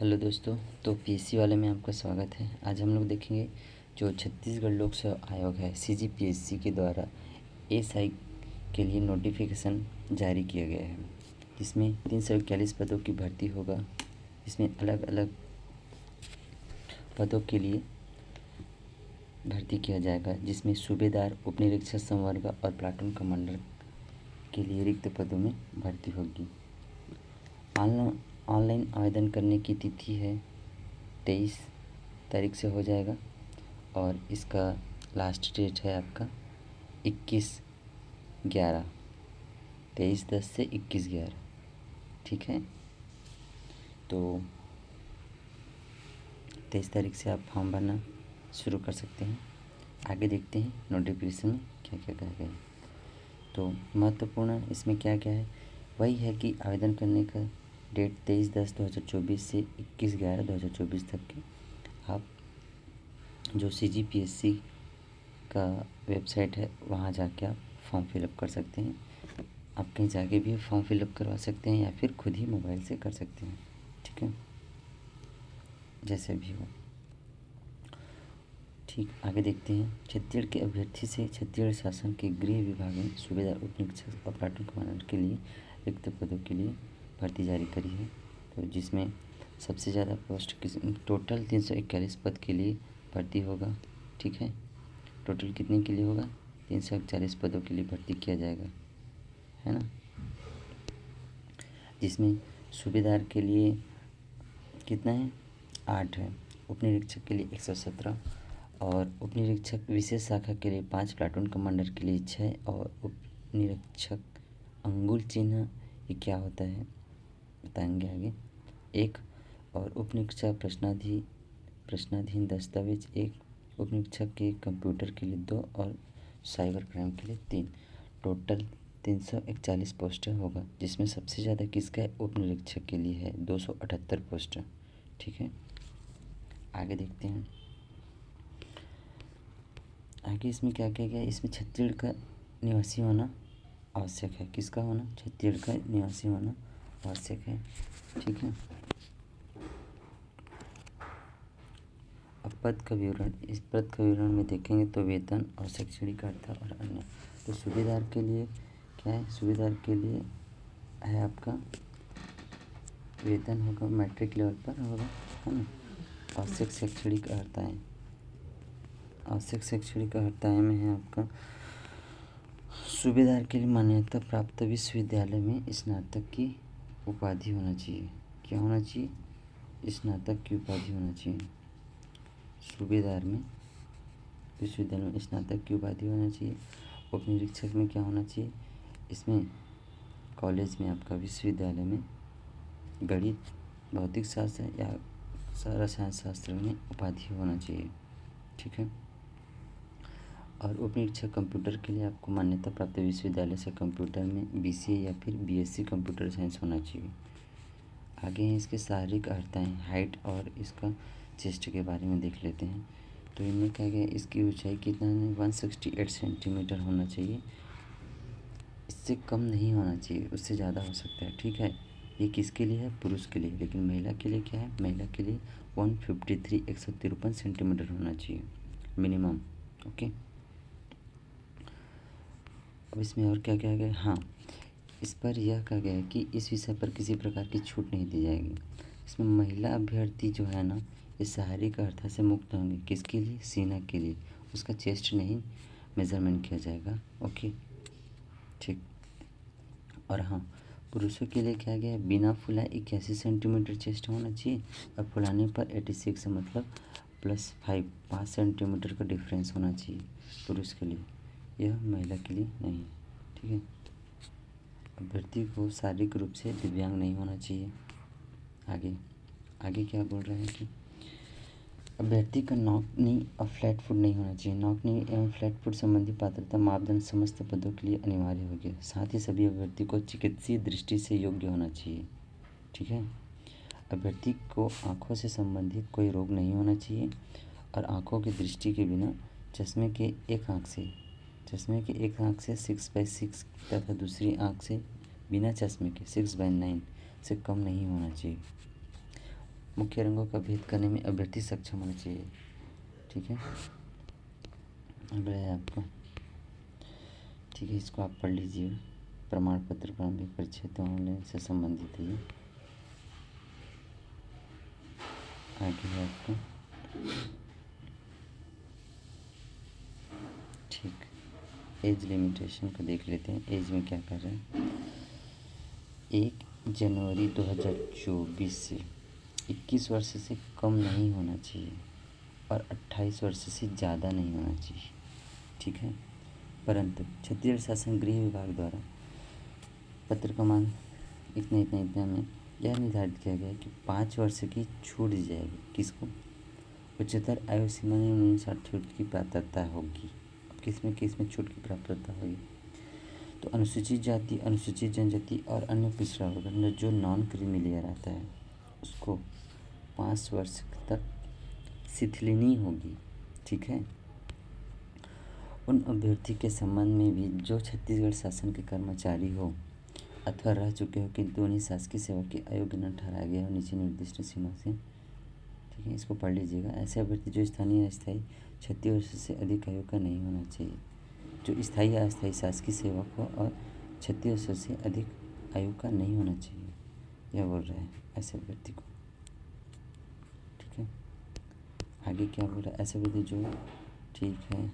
Hello दोस्तों। तो PSC वाले में आपका स्वागत है। आज हम लोग देखेंगे जो छत्तीसगढ़ लोक सेवा आयोग है सीजीपीएससी के द्वारा एसआई के लिए नोटिफिकेशन जारी किया गया है, जिसमें 341 पदों की भर्ती होगा। इसमें अलग अलग पदों के लिए भर्ती किया जाएगा, जिसमें सूबेदार, उपनिरीक्षक संवर्ग और प्लाटून कमांडर के लिए रिक्त पदों में भर्ती होगी। ऑनलाइन आवेदन करने की तिथि है 23 तारीख से हो जाएगा और इसका लास्ट डेट है आपका 21/11, 23/10 से 21/11। ठीक है, तो 23 तारीख से आप फॉर्म भरना शुरू कर सकते हैं। आगे देखते हैं नोटिफिकेशन में क्या क्या कहा गया है। तो महत्वपूर्ण इसमें क्या क्या है, वही है कि आवेदन करने का डेट 23/10/2024 से 21/11/2024 तक के आप जो सीजीपीएससी का वेबसाइट है वहाँ जाके आप फॉर्म फिलअप कर सकते हैं। आप कहीं जाके भी फॉर्म फिलअप करवा सकते हैं या फिर खुद ही मोबाइल से कर सकते हैं। ठीक है, जैसे भी हो। ठीक, आगे देखते हैं। छत्तीसगढ़ के अभ्यर्थी से छत्तीसगढ़ शासन के गृह विभाग में सूबेदार, उपनिरीक्षक और प्लाटून कमांडर के लिए रिक्त पदों के लिए भर्ती जारी करी है। तो जिसमें सबसे ज़्यादा पोस्ट टोटल 341 पद के लिए भर्ती होगा। ठीक है, टोटल कितने के लिए होगा? 341 पदों के लिए भर्ती किया जाएगा, है ना। जिसमें सूबेदार के लिए कितना है? 8 है। उपनिरीक्षक के लिए 117 और उपनिरीक्षक विशेष शाखा के लिए 5, प्लाटून कमांडर के लिए 6 और उपनिरीक्षक अंगुल चिन्ह ये क्या होता है बताएंगे आगे 1 और उपनिरीक्षक प्रश्नाधीन दस्तावेज 1, उपनिरीक्षक के कंप्यूटर के लिए 2 और साइबर क्राइम के लिए 3। टोटल 341 पोस्ट होगा, जिसमें सबसे ज़्यादा किसका है? उपनिरीक्षक के लिए है 278 पोस्ट। ठीक है, आगे देखते हैं। आगे इसमें क्या क्या गया? इसमें छत्तीसगढ़ का निवासी होना आवश्यक है। किसका होना? छत्तीसगढ़ का निवासी होना आवश्यक है। ठीक है, अब पद का विवरण। इस पद का विवरण में देखेंगे तो वेतन और शैक्षणिक अर्हता और अन्य। तो सूबेदार के लिए क्या है? सूबेदार के लिए है आपका वेतन होगा मैट्रिक लेवल पर होगा, है ना। आवश्यक शैक्षणिक अर्हताएँ, आवश्यक शैक्षणिक अर्हताएँ में है आपका सूबेदार के लिए मान्यता प्राप्त विश्वविद्यालय में स्नातक की उपाधि होना चाहिए। क्या होना चाहिए? स्नातक की उपाधि होना चाहिए। सूबेदार में विश्वविद्यालय में स्नातक की उपाधि होना चाहिए। उपनिरीक्षक में क्या होना चाहिए? इसमें कॉलेज में आपका विश्वविद्यालय में गणित, भौतिक शास्त्र या रसायन शास्त्र में उपाधि होना चाहिए। ठीक है, और उपनिरीक्षक कंप्यूटर के लिए आपको मान्यता प्राप्त विश्वविद्यालय से कंप्यूटर में बीसीए या फिर बीएससी कंप्यूटर साइंस होना चाहिए। आगे हैं इसके शारीरिक अर्हताएँ, हाइट और इसका चेस्ट के बारे में देख लेते हैं। तो इनमें क्या गया? इसकी ऊंचाई कितना है? 168 सेंटीमीटर होना चाहिए। इससे कम नहीं होना चाहिए, उससे ज़्यादा हो सकता है। ठीक है, ये किसके लिए है? पुरुष के लिए। लेकिन महिला के लिए क्या है? महिला के लिए 153 सेंटीमीटर होना चाहिए मिनिमम। ओके, अब इसमें और क्या कहा गया? हाँ, इस पर यह कहा गया है कि इस विषय पर किसी प्रकार की छूट नहीं दी जाएगी। इसमें महिला अभ्यर्थी जो है ना, इस शारीरिक अर्हता से मुक्त होंगे। किसके लिए? सीना के लिए। उसका चेस्ट नहीं मेज़रमेंट किया जाएगा। ओके, ठीक। और हाँ, पुरुषों के लिए क्या गया है? बिना फुलाए 81 सेंटीमीटर चेस्ट होना चाहिए और फुलाने पर 86 मतलब +5 सेंटीमीटर का डिफरेंस होना चाहिए पुरुष के लिए। यह महिला के लिए नहीं। ठीक है, अभ्यर्थी को शारीरिक रूप से दिव्यांग नहीं होना चाहिए। आगे आगे क्या बोल रहे हैं कि अभ्यर्थी का नौकनी और फ्लैट फुट नहीं होना चाहिए। नौकनी एवं फ्लैट फुट संबंधी पात्रता मापदंड समस्त पदों के लिए अनिवार्य होगी। साथ ही सभी अभ्यर्थी को चिकित्सीय दृष्टि से योग्य होना चाहिए। ठीक है, अभ्यर्थी को आँखों से संबंधित कोई रोग नहीं होना चाहिए और आँखों की दृष्टि के बिना चश्मे के एक आँख से 6/6 तथा दूसरी आँख से बिना चश्मे के 6/9 से कम नहीं होना चाहिए। मुख्य रंगों का भेद करने में अभ्यर्थी सक्षम होना चाहिए। ठीक है, अब रहा आपको, ठीक है, इसको आप पढ़ लीजिए। प्रमाण पत्र प्रारंभिक परीक्षा तो ऑनलाइन से संबंधित है। आगे है आपको, ठीक, एज लिमिटेशन को देख लेते हैं। एज में क्या कर रहे हैं, 1 जनवरी 2024 से 21 वर्ष से कम नहीं होना चाहिए और 28 वर्ष से ज़्यादा नहीं होना चाहिए। ठीक है, परंतु छत्तीसगढ़ शासन गृह विभाग द्वारा पत्र क्रमांक इतने में यह निर्धारित किया गया कि 5 वर्ष की छूट दी जाएगी। किसको, उच्चतर आयु सीमा में अनुसार छूट की पात्रता होगी। अब किसमें छूट की पात्रता होगी, तो अनुसूचित जाति, अनुसूचित जनजाति और अन्य पिछड़ा वर्ग जो नॉन क्रीमी लेयर आता है उसको 5 वर्ष तक शिथिलनी होगी। ठीक है, उन अभ्यर्थी के संबंध में भी जो छत्तीसगढ़ शासन के कर्मचारी हो अथवा रह चुके हो किंतु उन्हें शासकीय सेवा के अयोग्य न ठहराया गया हो नीचे निर्दिष्ट सीमा से। ठीक है, इसको पढ़ लीजिएगा। ऐसे अभ्यर्थी जो स्थानीय अस्थायी 36 वर्ष से अधिक आयु का नहीं होना चाहिए। जो स्थायी या अस्थायी शासकीय सेवक हो और 36 वर्ष से अधिक आयु का नहीं होना चाहिए, यह बोल रहे हैं ऐसे अभ्यर्थी को। ठीक है, आगे क्या बोल रहा है, ऐसे अभ्यर्थी जो, ठीक है,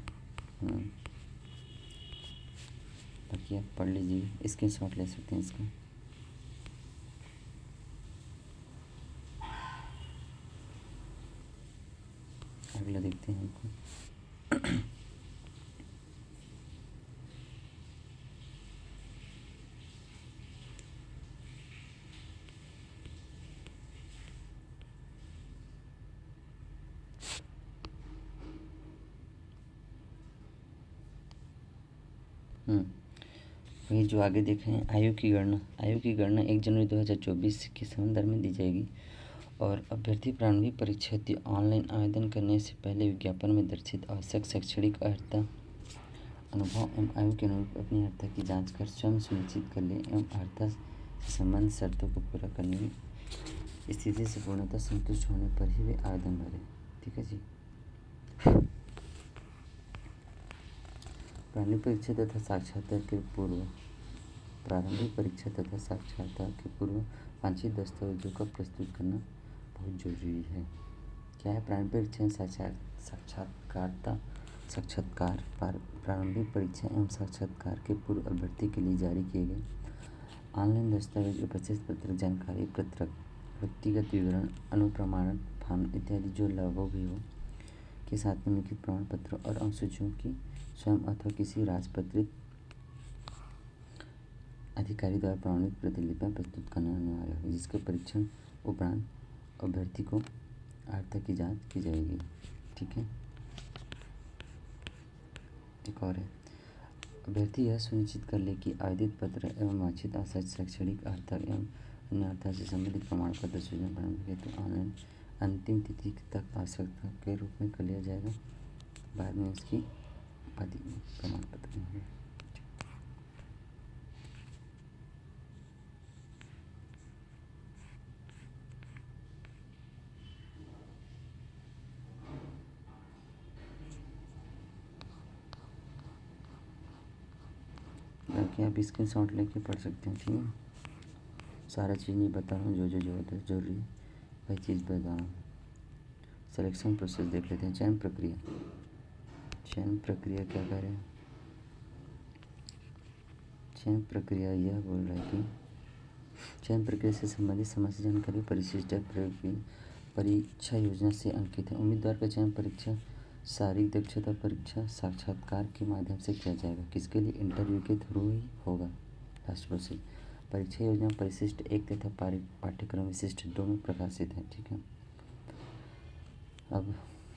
बाकी आप पढ़ लीजिए, स्क्रीनशॉट ले सकते हैं इसका। अगला देखते हैं हमको, वही जो आगे देखे हैं, आयु की गणना 1 जनवरी 2024 के संदर्भ में दी जाएगी और अभ्यर्थी प्रारंभिक परीक्षा हेतु ऑनलाइन आवेदन करने से पहले विज्ञापन में दर्शित आवश्यक शैक्षणिक अर्हता, अनुभव एवं आयु के अनुरूप अपनी अर्हता की जांच कर स्वयं सुनिश्चित कर ले एवं अर्हता से संबंधित शर्तों को पूरा करने में स्थिति से पूर्णतः संतुष्ट होने पर ही वे आवेदन भरें। ठीक है जी, प्रारंभिक परीक्षा तथा साक्षात्कार के पूर्व वांछित दस्तावेजों का प्रस्तुत करना बहुत जरूरी है। क्या है, प्रारंभिक परीक्षा एवं साक्षात्कार प्रारंभिक परीक्षा एवं साक्षात्कार के पूर्व अभ्यर्थी के लिए जारी किए गए ऑनलाइन दस्तावेज, उपस्थित पत्र, जानकारी पत्रक, व्यक्तिगत विवरण, अनुप्रमाणन फॉर्म इत्यादि जो लगभग भी हो के साथ में लिखित प्रमाण पत्र और अंकसूचियों की स्वयं अथवा किसी राजपत्रित अधिकारी द्वारा प्रमाणित प्रतिलिपियां प्रस्तुत करना अनिवार्य है, जिसके परीक्षण उपरांत अभ्यर्थी को अर्हता की जांच की जाएगी। ठीक है, एक और है, अभ्यर्थी यह सुनिश्चित कर ले कि आवेदित पत्र एवं वांछित आवश्यक शैक्षणिक अर्हता एवं अन्य अर्हता से संबंधित प्रमाण पत्र सूचना प्रारंभिक हेतु ऑनलाइन अंतिम तिथि तक आवश्यकता के रूप में कर लिया जाएगा। बाद में इसकी उपाधि प्रमाण पत्र में बाकी आप स्क्रीनशॉट लेके पढ़ सकते हैं। ठीक है, सारा चीज़ नहीं बता रहा हूँ, जो जरूरी है वही चीज़ बता रहा हूँ। सिलेक्शन प्रोसेस देख लेते हैं। चयन प्रक्रिया क्या कर रहे हैं, चयन प्रक्रिया यह बोल रहा है कि चयन प्रक्रिया से संबंधित समस्त जानकारी परिशिष्ट परीक्षा योजना से अंकित है। उम्मीदवार का चयन परीक्षा शारीरिक दक्षता परीक्षा साक्षात्कार के माध्यम से किया जाएगा। किसके लिए, इंटरव्यू के थ्रू ही होगा। लास्ट प्रोसेस, परीक्षा योजना परिशिष्ट 1 तथा पाठ्यक्रम विशिष्ट 2 में प्रकाशित है। ठीक है, अब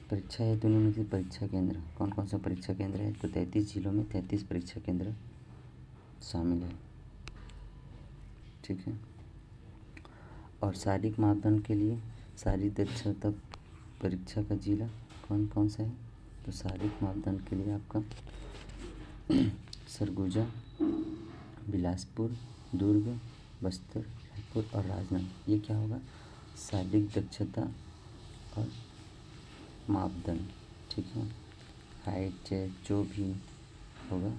परीक्षा हेतु निम्नलिखित परीक्षा केंद्र कौन कौन सा परीक्षा केंद्र है, तो 33 जिलों में 33 परीक्षा केंद्र शामिल है। ठीक है, और शारीरिक मापदंड के लिए शारीरिक दक्षता परीक्षा का जिला कौन कौन सा है, तो शारीरिक मापदंड के लिए आपका सरगुजा, बिलासपुर, दुर्ग, बस्तर, रायपुर और राजनांदगांव, ये क्या होगा, शारीरिक दक्षता और मापदंड, ठीक है। हाइट चेस्ट जो भी होगा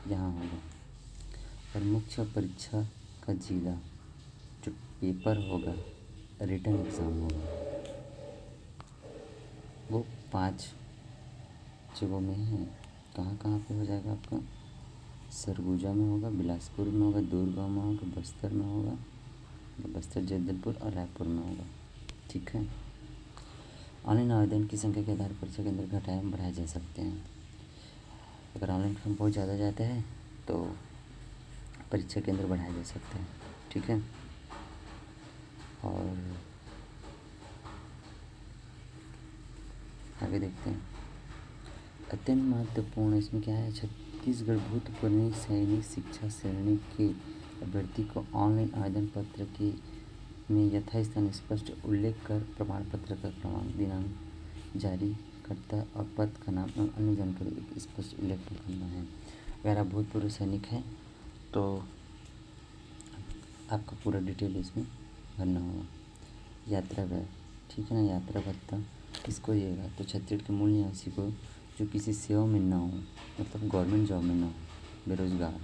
यहाँ होगा। और मुख्य परीक्षा का जिला, जो पेपर होगा, रिटन एग्ज़ाम होगा, वो 5 जगहों में है। कहाँ कहाँ पे हो जाएगा आपका? सरगुजा में होगा, बिलासपुर में होगा, दुर्ग में होगा, बस्तर में होगा, बस्तर जगदलपुर और रायपुर में होगा, ठीक है। ऑनलाइन आवेदन की संख्या के आधार पर परीक्षा केंद्र घटाए बढ़ाए जा सकते हैं। अगर ऑनलाइन फॉर्म बहुत ज़्यादा जाता है तो परीक्षा केंद्र बढ़ाए जा सकते हैं, ठीक है। और आगे देखते हैं। अत्यंत महत्वपूर्ण इसमें क्या है? छत्तीसगढ़ भूतपूर्व सैनिक शिक्षा श्रेणी के अभ्यर्थी को ऑनलाइन आवेदन पत्र के में यथास्थान स्पष्ट उल्लेख कर प्रमाण पत्र का क्रमांक, दिनांक, जारी करता और पद का नाम एवं अन्य जानकारी एक स्पष्ट उल्लेख करना है। अगर आप भूतपूर्व सैनिक हैं तो आपका पूरा डिटेल इसमें भरना होगा। यात्रा व्यय, ठीक है ना। यात्रा भत्ता किसको दिएगा? तो छत्तीसगढ़ के मूल निवासी को जो किसी सेवा में ना हो, मतलब गवर्नमेंट जॉब में ना हो, बेरोजगार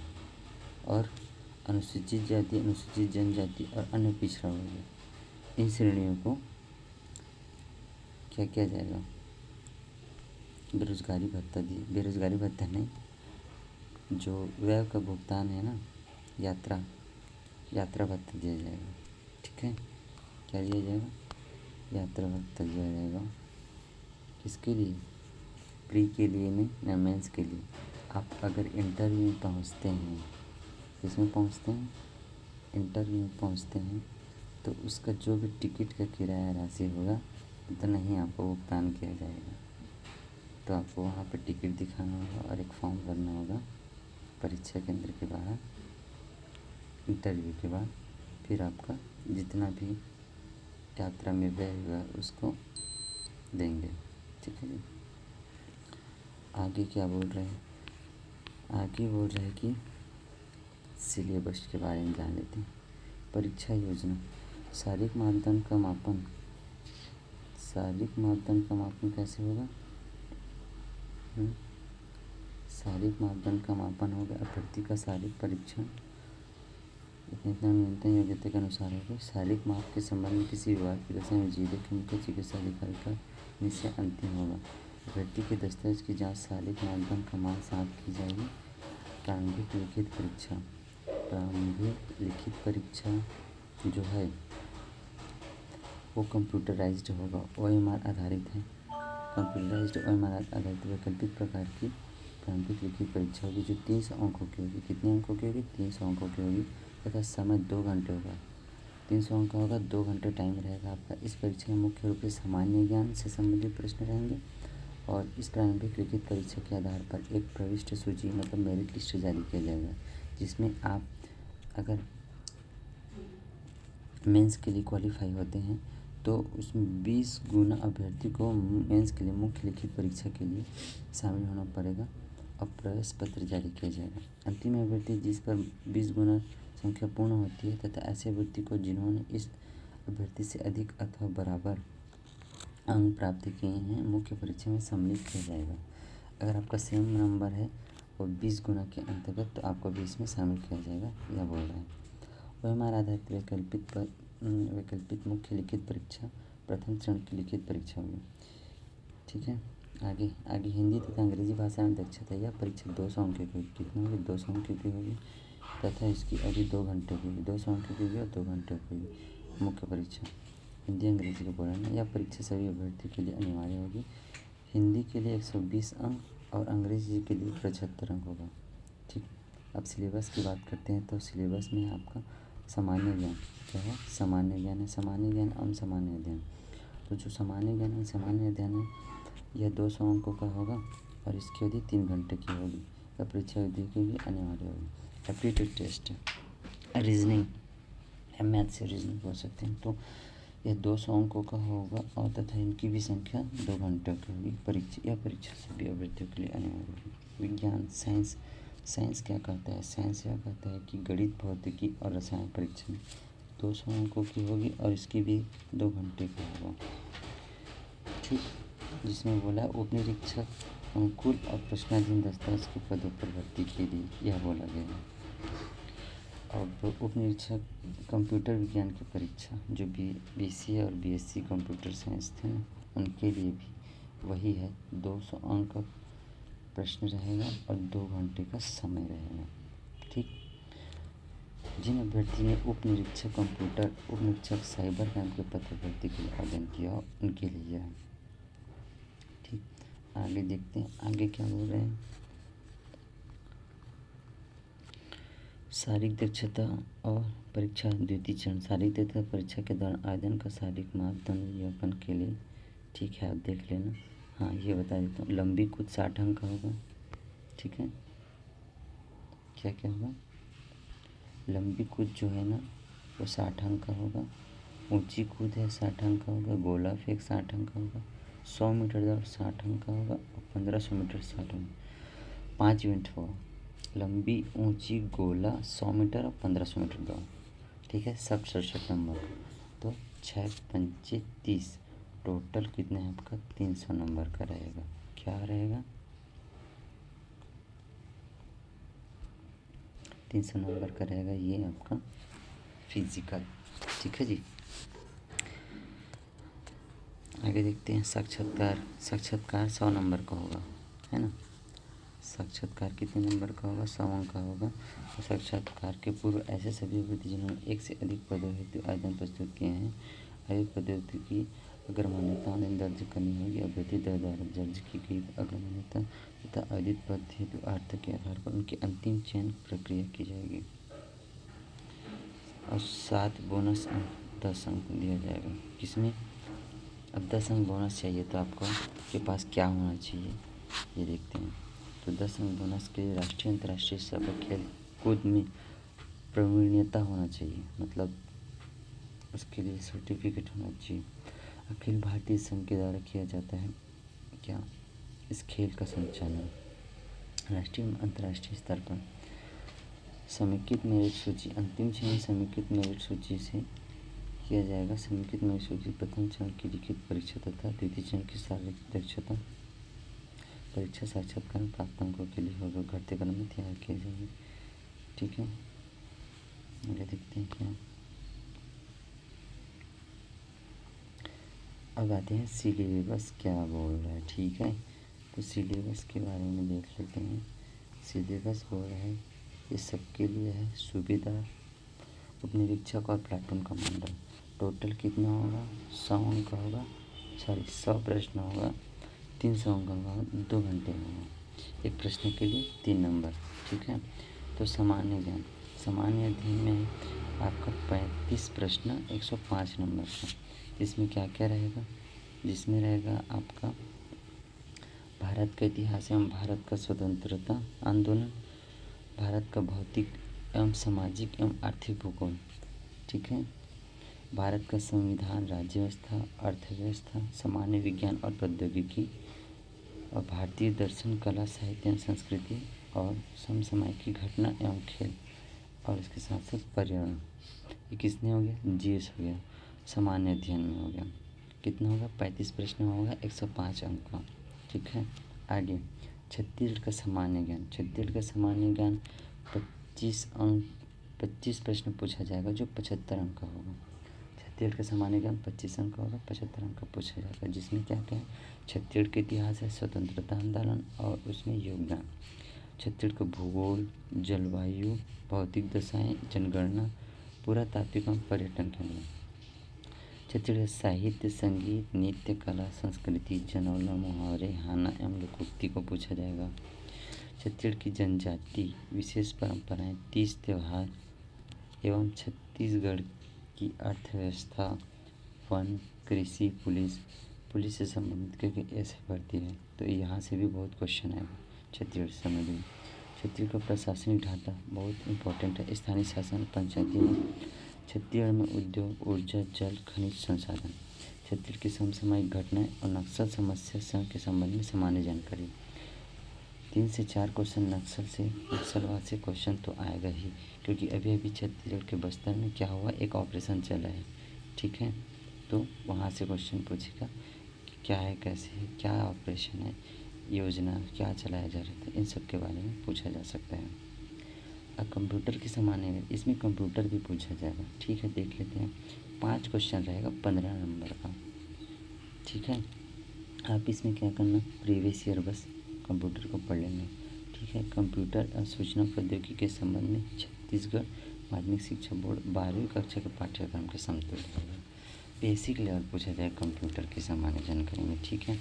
और अनुसूचित जाति, अनुसूचित जनजाति और अन्य पिछड़ा वर्ग, इन श्रेणियों को क्या किया जाएगा? बेरोजगारी भत्ता दिए। बेरोजगारी भत्ता नहीं, जो व्यय का भुगतान है ना, यात्रा भत्ता दिया जाएगा, ठीक है। क्या दिया जाएगा? यात्रा भत्ता दिया जाएगा। किसके लिए? प्री के लिए नहीं ना, मेंस के लिए। आप अगर इंटरव्यू में पहुँचते हैं, किसमें पहुँचते हैं? इंटरव्यू में पहुँचते हैं, तो उसका जो भी टिकट का किराया राशि होगा उतना ही आपको भुगतान किया जाएगा। तो आपको वहाँ पर टिकट दिखाना होगा और एक फॉर्म भरना होगा परीक्षा केंद्र के बाहर। इंटरव्यू के बाद फिर आपका जितना भी यात्रा में व्यय हुआ उसको देंगे, ठीक है जी। आगे क्या बोल रहे हैं? आगे बोल रहे हैं कि सिलेबस के बारे में जान लेते हैं। परीक्षा योजना, शारीरिक मापदंड का मापन। शारीरिक मापदंड का मापन कैसे होगा? शारीरिक मापदंड का मापन होगा अभ्यर्थी का शारीरिक परीक्षण इतना न्यूनतम योग्यता के अनुसार होगा। शारीरिक माप के संबंध में किसी विभाग की दशा में जिले के मुख्य चिकित्सा अधिकारी का निश्चय अंतिम होगा। अभ्यर्थी के दस्तावेज की जांच शारीरिक मापदंड का मान साथ की जाएगी। प्रारंभिक लिखित परीक्षा, प्रारंभिक लिखित परीक्षा जो है वो कंप्यूटराइज्ड होगा, OMR आधारित है। कंप्यूटराइज्ड OMR आधारित वैकल्पिक प्रकार की प्रारंभिक लिखित परीक्षा होगी, जो 300 अंकों की होगी। कितने अंकों की होगी? 300 अंकों की होगी तथा समय 2 घंटे होगा। 300 अंक का होगा, 2 घंटे टाइम रहेगा आपका। इस परीक्षा में मुख्य रूप से सामान्य ज्ञान से संबंधित प्रश्न रहेंगे और इस प्रारंभिक लिखित परीक्षा के आधार पर एक प्रविष्ट सूची, मतलब मेरिट लिस्ट जारी किया जाएगा, जिसमें आप अगर मेंस के लिए क्वालिफाई होते हैं तो उसमें 20 गुना अभ्यर्थी को मेंस के लिए मुख्य लिखित परीक्षा के लिए शामिल होना पड़ेगा और प्रवेश पत्र जारी किया जाएगा। अंतिम अभ्यर्थी जिस पर 20 गुना संख्या पूर्ण होती है तथा ऐसे अभ्यर्थी को जिन्होंने इस अभ्यर्थी से अधिक अथवा बराबर अंक प्राप्त किए हैं मुख्य परीक्षा में सम्मिलित किया जाएगा। अगर आपका सेम नंबर है और 20 गुना के अंतर्गत तो आपको भी इसमें शामिल किया जाएगा, यह बोल रहे हैं। OMR आधारित वैकल्पिक मुख्य लिखित परीक्षा प्रथम चरण की लिखित परीक्षा होगी, ठीक है। आगे हिंदी तथा अंग्रेजी भाषा में दक्षता, यह परीक्षा 200 अंक की होगी। कितनी होगी? 200 अंक की होगी तथा इसकी अवधि 2 घंटे की होगी। 200 अंक की होगी और 2 घंटे की होगी मुख्य परीक्षा। हिंदी अंग्रेजी को बोलना, यह परीक्षा सभी अभ्यर्थियों के लिए अनिवार्य होगी। हिंदी के लिए 120 अंक और अंग्रेजी के लिए 75 अंक होगा, ठीक। अब सिलेबस की बात करते हैं तो सिलेबस में आपका सामान्य ज्ञान क्या है? सामान्य ज्ञान है। सामान्य ज्ञान और सामान्य अध्ययन, तो जो सामान्य ज्ञान और सामान्य अध्ययन है यह 200 अंकों का होगा और इसकी अवधि 3 घंटे की होगी। यह परीक्षा अवधि के लिए अनिवार्य होगी। एप्टीट्यूड टेस्ट, रीजनिंग, मैथ से रीजनिंग बोल सकते हैं, तो यह 200 अंकों का होगा और तथा इनकी भी संख्या 2 घंटे की होगी। यह परीक्षा सभी अभ्यर्थियों के लिए अनिवार्य होगी। विज्ञान, साइंस क्या कहता है? साइंस यह कहता है कि गणित, भौतिकी और रसायन परीक्षण 200 अंकों की होगी और इसकी भी 2 घंटे का होगा। ठीक, जिसमें बोला उपनिरीक्षक अनुकूल और प्रश्नाधीन दस्तावेज के पदों पर भर्ती के लिए यह बोला गया है। अब उपनिरीक्षक कंप्यूटर विज्ञान की परीक्षा जो BCA और BSc कंप्यूटर साइंस थे ना, उनके लिए भी वही है। 200 अंक का प्रश्न रहेगा और 2 घंटे का समय रहेगा। ठीक, जिन अभ्यर्थी ने उपनिरीक्षक कंप्यूटर, उपनिरीक्षक साइबर क्राइम के पद पर भर्ती के लिए आवेदन किया उनके लिए है। ठीक, आगे देखते हैं आगे क्या बोल रहे हैं। शारीरिक दक्षता और परीक्षा द्वितीय चरण। शारीरिक दक्षता परीक्षा के दौरान आवेदन का शारीरिक मापदंड मूल्यांकन के लिए, ठीक है, आप देख लेना। हाँ, ये बता देता हूँ। लंबी कूद 60 अंक का होगा। ठीक है, क्या क्या होगा, लंबी कूद जो है ना वो 60 अंक का होगा। ऊंची कूद है 60 अंक का होगा। गोला फेंक 60 अंक का होगा। 100 मीटर दौड़ 60 अंक का होगा और 1500 मीटर 60 अंक। 5 इवेंट होगा, लंबी, ऊंची, गोला, 100 मीटर और 1500 मीटर दौड़। ठीक है, सब 67 नंबर। तो 6 पंचे 30, टोटल कितना है आपका 300 नंबर का रहेगा। क्या रहेगा, 300 नंबर का रहेगा ये आपका फिजिकल। ठीक है जी, आगे देखते हैं। साक्षात्कार। साक्षात्कार 100 नंबर का होगा, है ना। साक्षात्कार कितने नंबर का होगा, 100 अंक का होगा। और साक्षात्कार के पूर्व ऐसे सभी अभ्यर्थी जिन्होंने एक से अधिक पदों हेतु आवेदन प्रस्तुत किए हैं, अधिक पदों की अगर मान्यता ऑनलाइन दर्ज करनी होगी। अभ्यर्थी द्वारा दर्ज की गई अगर मान्यता तथा आवेदित पद हेतु आर्थिक के आधार पर उनकी अंतिम चयन प्रक्रिया की जाएगी और 7 बोनस अंक 10 अंक दिया जाएगा। किसमें, अब 10 अंक बोनस चाहिए तो आपको के पास क्या होना चाहिए ये देखते हैं। तो 10 अंक बोनस के लिए राष्ट्रीय अंतर्राष्ट्रीय सब खेल कूद में प्रवीणता होना चाहिए, मतलब उसके लिए सर्टिफिकेट होना चाहिए। अखिल भारतीय संघ के द्वारा किया जाता है क्या, इस खेल का संचालन राष्ट्रीय अंतर्राष्ट्रीय स्तर पर। समेकित मेरिट सूची, अंतिम चयन समेकित मेरिट सूची से किया जाएगा। समेकित मेरिट सूची प्रथम चरण की लिखित परीक्षा तथा द्वितीय चरण की शारीरिक दक्षता परीक्षा साक्षात्कार में प्राप्त अंकों के लिए होगा, घटते क्रम में तैयार किए जाएंगे। ठीक है, आगे देखते हैं क्या। अब आते हैं सिलेबस क्या बोल रहा है। ठीक है, तो सिलेबस के बारे में देख लेते हैं। सिलेबस बोल रहा है ये सबके लिए है, सूबेदार, उपनिरीक्षक और प्लाटून कमांडर। टोटल कितना होगा, 100 अंक का होगा, सॉरी 100 प्रश्न होगा, 300 अंक का होगा, 2 घंटे होगा। एक प्रश्न के लिए 3 नंबर। ठीक है, तो सामान्य ज्ञान। सामान्य अध्ययन में आपका 35 प्रश्न 105 नंबर का। इसमें क्या क्या रहेगा, जिसमें रहेगा आपका भारत का इतिहास एवं भारत का स्वतंत्रता आंदोलन, भारत का भौतिक एवं सामाजिक एवं आर्थिक भूगोल। ठीक है, भारत का संविधान, राज्य व्यवस्था, अर्थव्यवस्था, सामान्य विज्ञान और प्रौद्योगिकी, और भारतीय दर्शन, कला, साहित्य एवं संस्कृति, और समसामयिक घटना एवं खेल, और इसके साथ साथ पर्यावरण। ये किसने हो गया, GS हो गया, सामान्य अध्ययन में हो गया। कितना होगा, 35 प्रश्न होगा, 105 अंक का। ठीक है, आगे छत्तीसगढ़ का सामान्य ज्ञान। छत्तीसगढ़ का सामान्य ज्ञान 25 अंक, 25 प्रश्न पूछा जाएगा जो 75 अंक का होगा। छत्तीसगढ़ का सामान्य ज्ञान 25 अंक का होगा, 75 अंक का पूछा जाएगा, जिसमें क्या क्या है, छत्तीसगढ़ का इतिहास है, स्वतंत्रता आंदोलन और उसमें योगदान, छत्तीसगढ़ का भूगोल, जलवायु, भौतिक दशाएं, जनगणना, पुरातात्विक एवं पर्यटन केंद्र। छत्तीसगढ़ साहित्य, संगीत, नृत्य, कला, संस्कृति, जनौला, मुहावरे, हाना एवं लोकोक्ति को पूछा जाएगा। छत्तीसगढ़ की जनजाति, विशेष परंपराएं, तीज त्यौहार एवं छत्तीसगढ़ की अर्थव्यवस्था, वन, कृषि, पुलिस से संबंधित क्योंकि ऐसे भर्ती है तो यहाँ से भी बहुत क्वेश्चन आएगा छत्तीसगढ़ से संबंधित। छत्तीसगढ़ का प्रशासनिक ढांचा बहुत इंपॉर्टेंट है, स्थानीय शासन, पंचायती राज। छत्तीसगढ़ में उद्योग, ऊर्जा, जल, खनिज संसाधन। छत्तीसगढ़ की समसामयिक घटनाएं और नक्सल समस्या संघ के संबंध में सामान्य जानकारी। 3 से 4 क्वेश्चन नक्सलवाद से क्वेश्चन तो आएगा ही, क्योंकि अभी अभी छत्तीसगढ़ के बस्तर में क्या हुआ, एक ऑपरेशन चला है, ठीक है। तो वहाँ से क्वेश्चन पूछेगा कि क्या है, कैसे है, क्या ऑपरेशन है, योजना क्या चलाया जा रहा था, इन सब के बारे में पूछा जा सकता है। अब कंप्यूटर के ज़माने में इसमें कंप्यूटर भी पूछा जाएगा, ठीक है। देख लेते हैं, 5 क्वेश्चन रहेगा 15 नंबर का, ठीक है। आप इसमें क्या करना, प्रीवियस ईयर बस कंप्यूटर को पढ़ लेना, ठीक है। कंप्यूटर और सूचना प्रौद्योगिकी के संबंध में छत्तीसगढ़ माध्यमिक शिक्षा बोर्ड 12वीं कक्षा के पाठ्यक्रम के समतुल्य है। बेसिक लेवल पूछा जाए कंप्यूटर की सामान्य जानकारी में, ठीक है।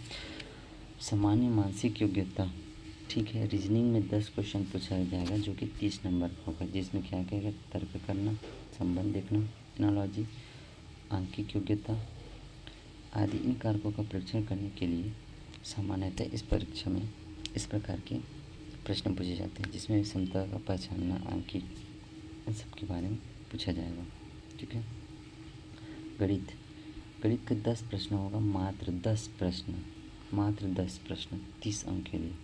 सामान्य मानसिक योग्यता, ठीक है। रीजनिंग में 10 क्वेश्चन पूछा जाएगा जो कि 30 नंबर का होगा, जिसमें क्या कहेगा, तर्क करना, संबंध देखना, एनालॉजी, आंकिक योग्यता आदि। इन कारकों का परीक्षण करने के लिए सामान्यतः इस परीक्षा में इस प्रकार के प्रश्न पूछे जाते हैं, जिसमें क्षमता का पहचानना, आंकिक, इन सब के बारे में पूछा जाएगा, ठीक है। गणित के 10 प्रश्न होगा, मात्र 10 प्रश्न, 30 अंक के लिए।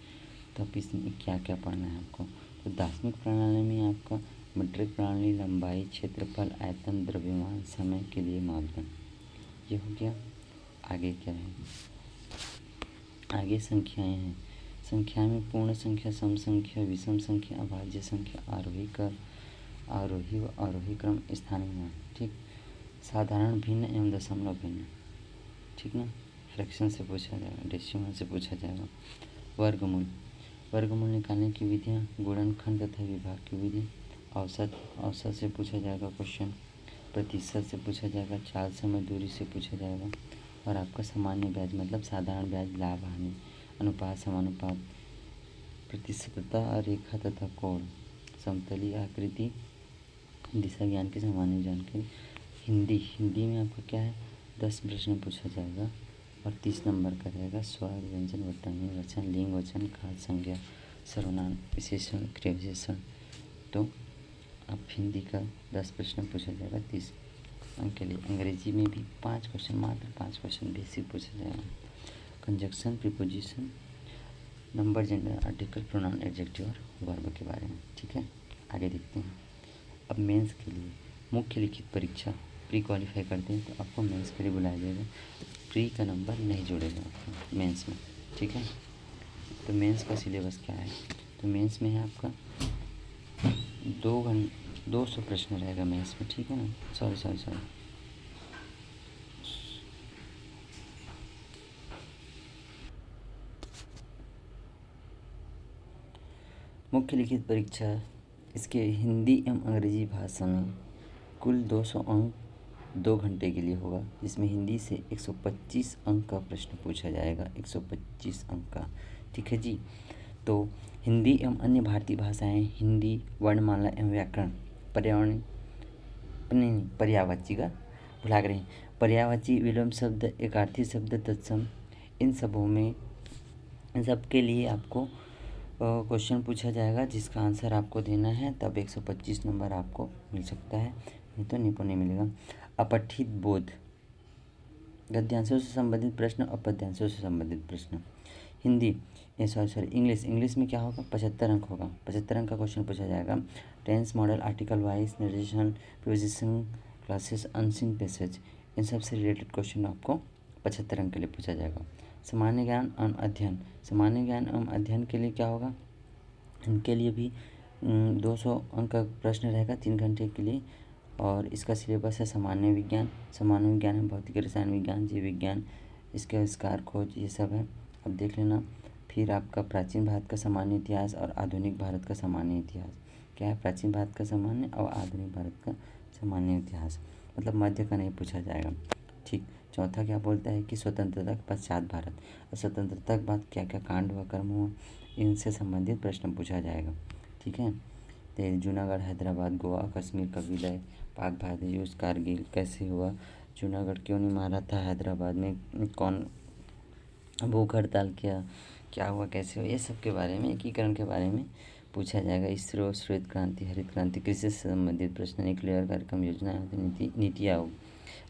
तो अब इसमें क्या क्या पढ़ना है आपको, तो दार्शनिक प्रणाली में आपका मीट्रिक प्रणाली, लंबाई, क्षेत्रफल, आयतन, द्रव्यमान, समय के लिए मापदंड, ये हो गया। आगे क्या है, आगे संख्याएं हैं। संख्या में पूर्ण संख्या, सम संख्या, विषम संख्या, अभाज्य संख्या, आरोही व अवरोही क्रम, स्थानीय मान, ठीक। साधारण भिन्न एवं दशमलव भिन्न, ठीक ना। फ्रैक्शन से पूछा जाएगा, डेसिमल से पूछा जाएगा। वर्गमूल निकालने की विधियाँ, गुणनखंड तथा विभाग की विधि। औसत से पूछा जाएगा क्वेश्चन, प्रतिशत से पूछा जाएगा, चाल समय दूरी से पूछा जाएगा। और आपका सामान्य ब्याज मतलब साधारण ब्याज, लाभ हानि अनुपात, समानुपात, प्रतिशतता, रेखा तथा कोण, समतलीय आकृति, दिशा ज्ञान की सामान्य जानकारी। हिंदी में आपका क्या है, 10 प्रश्न पूछा जाएगा और 30 नंबर का रहेगा। स्वर, व्यंजन, वर्तनी, वचन, लिंग, वचन, खास, संज्ञा, सर्वनाम, विशेषण, क्रिया विशेषण। तो अब हिंदी का 10 प्रश्न पूछा जाएगा 30 अंक के लिए। अंग्रेजी में भी 5 क्वेश्चन, मात्र 5 क्वेश्चन बेसिक पूछा जाएगा। Conjunction, preposition, number, gender, article, pronoun, adjective और वर्ब के बारे में, ठीक है। आगे देखते हैं। अब मेंस के लिए मुख्य लिखित परीक्षा प्री क्वालिफाई करते हैं तो आपको मेंस के लिए बुलाया जाएगा। प्री का नंबर नहीं जोड़ेगा आपको मेंस में, ठीक है। तो मेंस का सिलेबस क्या है, तो मेंस में है आपका 200 प्रश्न रहेगा मेंस में, ठीक है ना। सॉरी मुख्य लिखित परीक्षा इसके हिंदी एवं अंग्रेजी भाषा में कुल 200 अंक 2 घंटे के लिए होगा, जिसमें हिंदी से 125 अंक का प्रश्न पूछा जाएगा, 125 अंक का, ठीक है जी। तो हिंदी एवं अन्य भारतीय भाषाएं, हिंदी, वर्णमाला एवं व्याकरण, पर्यायवाची का भुला रहे हैं, पर्यायवाची, विलोम शब्द, एकार्थी शब्द, तत्सम, इन सब के लिए आपको क्वेश्चन पूछा जाएगा, जिसका आंसर आपको देना है, तब 125 नंबर आपको मिल सकता है, नहीं तो निपुण नहीं मिलेगा। अपठित बोध, गद्यांशों से संबंधित प्रश्न और पद्यांशों से संबंधित प्रश्न। इंग्लिश में क्या होगा, 75 अंक होगा, 75 अंक का क्वेश्चन पूछा जाएगा। Tense, model, article wise, narration, preposition, classes, unseen passage, इन सब से रिलेटेड क्वेश्चन आपको 75 अंक के लिए पूछा जाएगा। सामान्य ज्ञान एवं अध्ययन के लिए क्या होगा, इनके लिए भी 200 अंक का प्रश्न रहेगा 3 घंटे के लिए। और इसका सिलेबस है सामान्य विज्ञान है, भौतिक, रसायन विज्ञान, जीव विज्ञान, इसके आविष्कार, खोज, ये सब है, अब देख लेना। फिर आपका प्राचीन भारत का सामान्य इतिहास और आधुनिक भारत का सामान्य इतिहास, क्या है, प्राचीन भारत का सामान्य और आधुनिक भारत का सामान्य इतिहास, मतलब मध्य का नहीं पूछा जाएगा, ठीक। चौथा क्या बोलता है कि स्वतंत्रता के पश्चात भारत, और स्वतंत्रता के बाद क्या क्या कांड हुआ, कर्म हुआ, इनसे संबंधित प्रश्न पूछा जाएगा, ठीक है। तो जूनागढ़, हैदराबाद, गोवा, कश्मीर का विलय, पाक भारत युद्ध, कारगिल कैसे हुआ, जूनागढ़ क्यों नहीं मारा था, हैदराबाद में कौन भूख हड़ताल किया, क्या हुआ, कैसे हुआ, ये सब के बारे में, एकीकरण के बारे में पूछा जाएगा। इसरो, श्वेत क्रांति, हरित क्रांति, कृषि से संबंधित प्रश्न, न्यूक्लियर कार्यक्रम, योजना, नीति आयोग,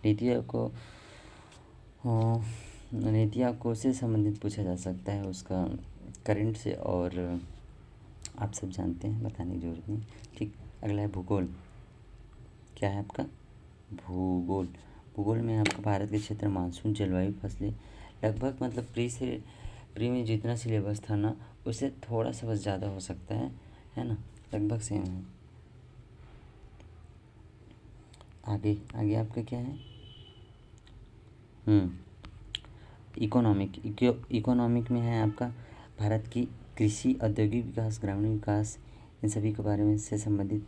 नीति आयोग से संबंधित पूछा जा सकता है, उसका करंट से और आप सब जानते हैं, बताने की ज़रूरत नहीं। ठीक, अगला है भूगोल। क्या है आपका? भूगोल। भूगोल में आपका भारत के क्षेत्र, मानसून, जलवायु, फसलें, लगभग मतलब प्री में जितना सिलेबस था ना उससे थोड़ा सा बस ज़्यादा हो सकता है ना, लगभग सेम है। आगे आगे आपका क्या है? इकोनॉमिक में है आपका भारत की कृषि, औद्योगिक विकास, ग्रामीण विकास, इन सभी के बारे में से संबंधित।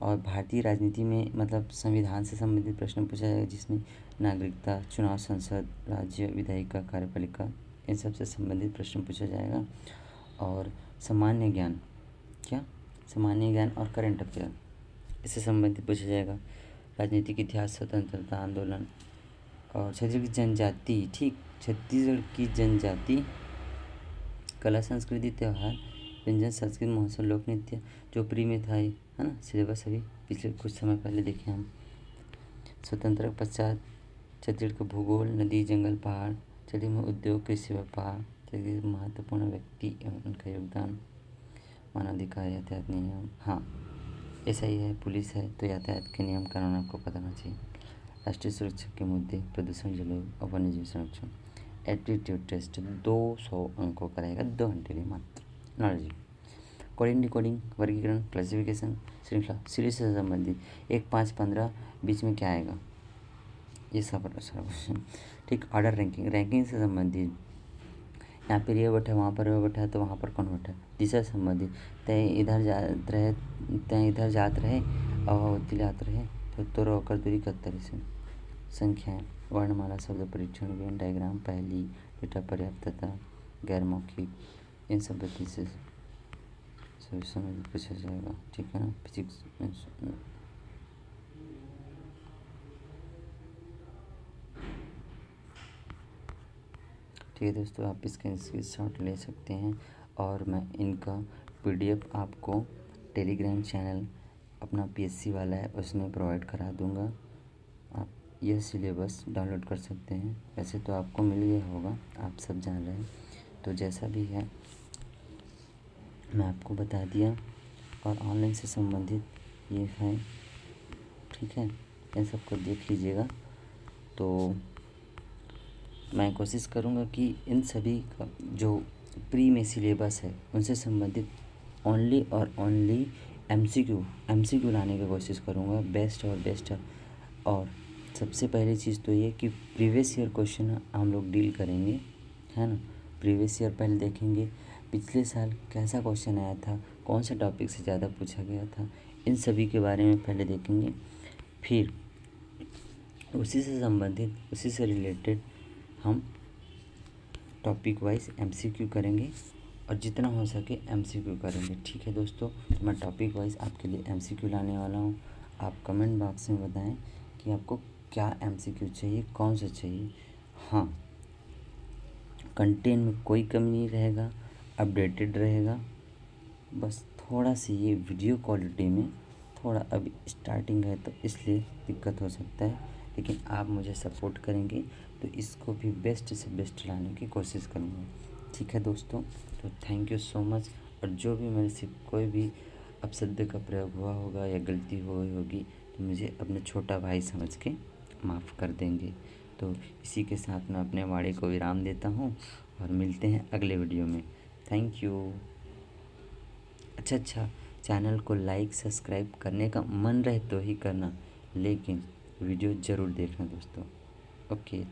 और भारतीय राजनीति में मतलब संविधान से संबंधित प्रश्न पूछा जाएगा, जिसमें नागरिकता, चुनाव, संसद, राज्य विधायिका, कार्यपालिका, इन सब से संबंधित प्रश्न पूछा जाएगा। और सामान्य ज्ञान, क्या? सामान्य ज्ञान और करंट अफेयर, इससे संबंधित पूछा जाएगा। राजनीतिक इतिहास, स्वतंत्रता आंदोलन और छत्तीसगढ़ की जनजाति। ठीक, छत्तीसगढ़ की जनजाति, कला, संस्कृति, त्यौहार, व्यंजन, संस्कृत, महोत्सव, लोक नृत्य, जो प्री में था, है ना, सिलेबस अभी पिछले कुछ समय पहले देखे हम। स्वतंत्रता के पश्चात छत्तीसगढ़ का भूगोल, नदी, जंगल, पहाड़, छठी में उद्योग, कृषि, व्यापार, छत्तीसगढ़ महत्वपूर्ण व्यक्ति एवं उनका योगदान, मानवाधिकार, यातायात नियम, हाँ ऐसा ही है। पुलिस है तो यातायात के नियम कानून आपको पता होना चाहिए। राष्ट्रीय सुरक्षा के मुद्दे, प्रदूषण, जलवायु और वन्यजीव संरक्षण। एप्टीट्यूड टेस्ट 200 अंकों का रहेगा, 2 घंटे लिए मात्र। नॉलेज, कोडिंग, डिकोडिंग, वर्गीकरण, क्लासिफिकेशन, श्रृंखला, सीरीज से संबंधित 1, 5, 15 बीच में क्या आएगा, ये सब सारा क्वेश्चन। ठीक, ऑर्डर, रैंकिंग से संबंधित, यहाँ पर ये बैठा, वहाँ पर वो बैठा, तो वहाँ पर कौन बैठा, दिशा से संबंधित। तय इधर जात रहे और तिलात रहे, तो रोकर दूरी 71 से। संख्याएँ, वर्णमाला, शब्द परीक्षण, वेन डायग्राम, पहली, डेटा, पर्याप्तता, गैर मौखिक, इन सब गति से पूछा जाएगा। ठीक है ना, फिजिक्स में। ठीक है दोस्तों, आप इसका स्क्रीनशॉट ले सकते हैं और मैं इनका PDF आपको टेलीग्राम चैनल अपना PSC वाला है उसमें प्रोवाइड करा दूँगा। आप यह सिलेबस डाउनलोड कर सकते हैं। वैसे तो आपको मिल गया होगा, आप सब जान रहे हैं, तो जैसा भी है मैं आपको बता दिया। और ऑनलाइन से संबंधित ये है, ठीक है, इन सबको देख लीजिएगा। तो मैं कोशिश करूँगा कि इन सभी का जो प्री में सिलेबस है उनसे संबंधित ओनली और ओनली MCQ लाने की कोशिश करूँगा, बेस्ट और बेस्ट। और सबसे पहली चीज़ तो ये कि प्रीवियस ईयर क्वेश्चन हम लोग डील करेंगे, है ना। प्रीवियस ईयर पहले देखेंगे, पिछले साल कैसा क्वेश्चन आया था, कौन से टॉपिक से ज़्यादा पूछा गया था, इन सभी के बारे में पहले देखेंगे। फिर उसी से संबंधित, उसी से रिलेटेड हम टॉपिक वाइज MCQ करेंगे और जितना हो सके MCQ करेंगे। ठीक है दोस्तों, तो मैं टॉपिक वाइज आपके लिए MCQ लाने वाला हूँ। आप कमेंट बॉक्स में बताएं कि आपको क्या MCQ चाहिए, कौन सा चाहिए। हाँ, कंटेंट में कोई कमी नहीं रहेगा, अपडेटेड रहेगा। बस थोड़ा सी ये वीडियो क्वालिटी में थोड़ा अभी स्टार्टिंग है तो इसलिए दिक्कत हो सकता है, लेकिन आप मुझे सपोर्ट करेंगे तो इसको भी बेस्ट से बेस्ट लाने की कोशिश करूँगा। ठीक है दोस्तों, तो थैंक यू सो मच। और जो भी मेरे से कोई भी अपशब्द का प्रयोग हुआ होगा या गलती हुई होगी तो मुझे अपने छोटा भाई समझ के माफ़ कर देंगे। तो इसी के साथ मैं अपने वाणी को विराम देता हूँ और मिलते हैं अगले वीडियो में। Thank you. अच्छा, चैनल को लाइक सब्सक्राइब करने का मन रहे तो ही करना, लेकिन वीडियो ज़रूर देखना दोस्तों। ओके।